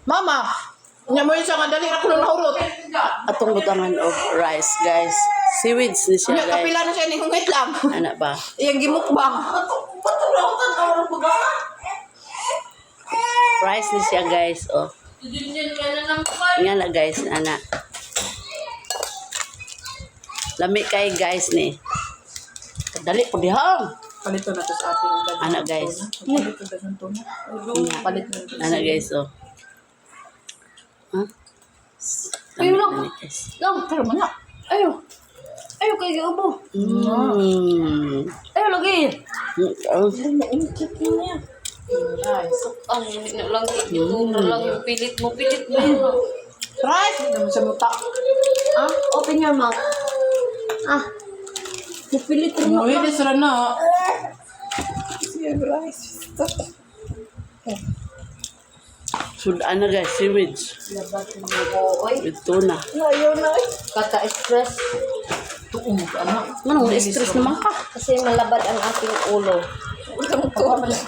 Mama, nya mo yun siya nga dali ako nung nahurot. Atong butangan of rice, guys. Seaweeds ni siya, Nya guys. kapila na siya ni hungit lang. Anak ba? Iyang gimukbang. Rice ni siya, guys. Oh. Nga na, guys. Anak. Lami kay, guys, ni. Dali po dihang. Palito na to sa ating dagdag. Anak, guys. Palito na ng tuna. Palit na to. Anak, guys, oh. Huh? Ayaw lang. Lami, guys. Lang, pero man na. Ayaw. Ayaw kayo giubo. Ayaw lagi. Oh. Naingkit niya. Rice. Ang hindi na lang. Yung lang yung pilit mo. Pilit mo yun. Rice! Hindi naman siya muta. Ah, open your mouth. Ah. Napilit rin mo. Umuwi, sila na. Siya rice. Sudan na, guys. Seaweeds. Labat mo. Oy. With tuna. Ayaw na. Kata stress. Tuong anak. Anong stress naman ka? Kasi malabad ang ating ulo.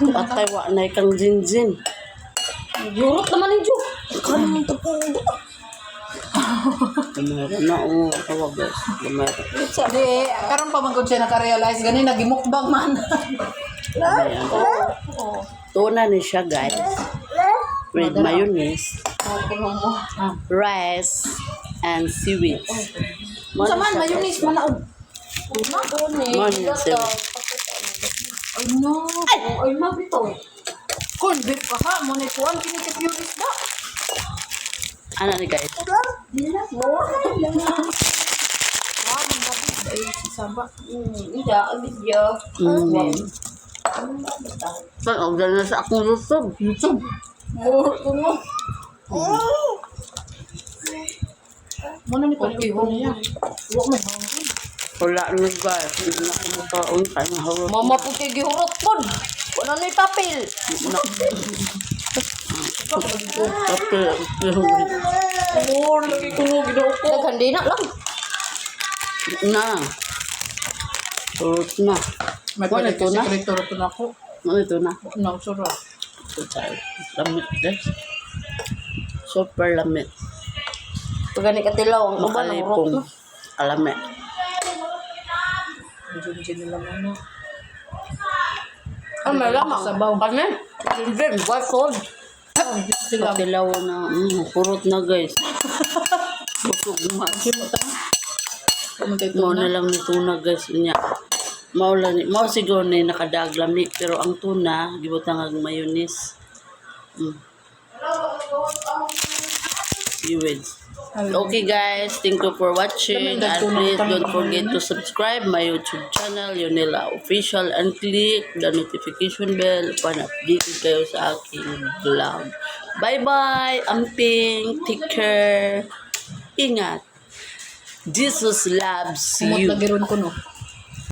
Patay, wa na ikang jinjin. Yurot naman yung Diyo. Kanang tapong. Lumera na, oh. Tawag, guys. Lumera. Di, karon pa man gud siya naka-realize gani nagimukbang man. Ayan. Tuna ni siya, guys. With mayonnaise, rice, and seaweed. Sa man mayonnaise man na. Mayonnaise. Ay no. Ay, mabito. Kun beef ka ha mo ni kuan kini ka purist da. Ano ni, guys? Wow, man gabi ay si Saba. Hindi, abidyo. Saan ang gana sa akong YouTube? YouTube. Mo na ni pagkiho niya. Wa man hangin. Wala na, guys. Hindi na ako makaon. Kaya mahawag. Mama po kayo gihurot po. Wala na itapil. Oh, lagi ko no gidaw ko. Naghandi na lang. Na. Turot na. May Wala pwede ito na? sekreto ito na ako. Ano ito na? No, sura. Lamit, guys. Super lamit. Pag gani katilaw, ang uban ang urot Makalipong. na. Alamit. Junjin nila muna. Ah, may lama. Sabaw. Kami? Junjin, white cold. Sila. Patilaw na. Kurot na, guys. Busog na. Kamuntay Mao na. na lang ni tuna, guys. Nya. Mao siguro ni nakadag lamig. Pero ang tuna, gibutang ang mayonnaise. Seaweeds. Okay, guys. Thank you for watching. And please don't forget to subscribe my YouTube channel, Yonela Official, and click the notification bell para updated kayo sa aking vlog. Bye-bye, amping. Take care. Ingat. Jesus loves Kumot you. na giron ko no.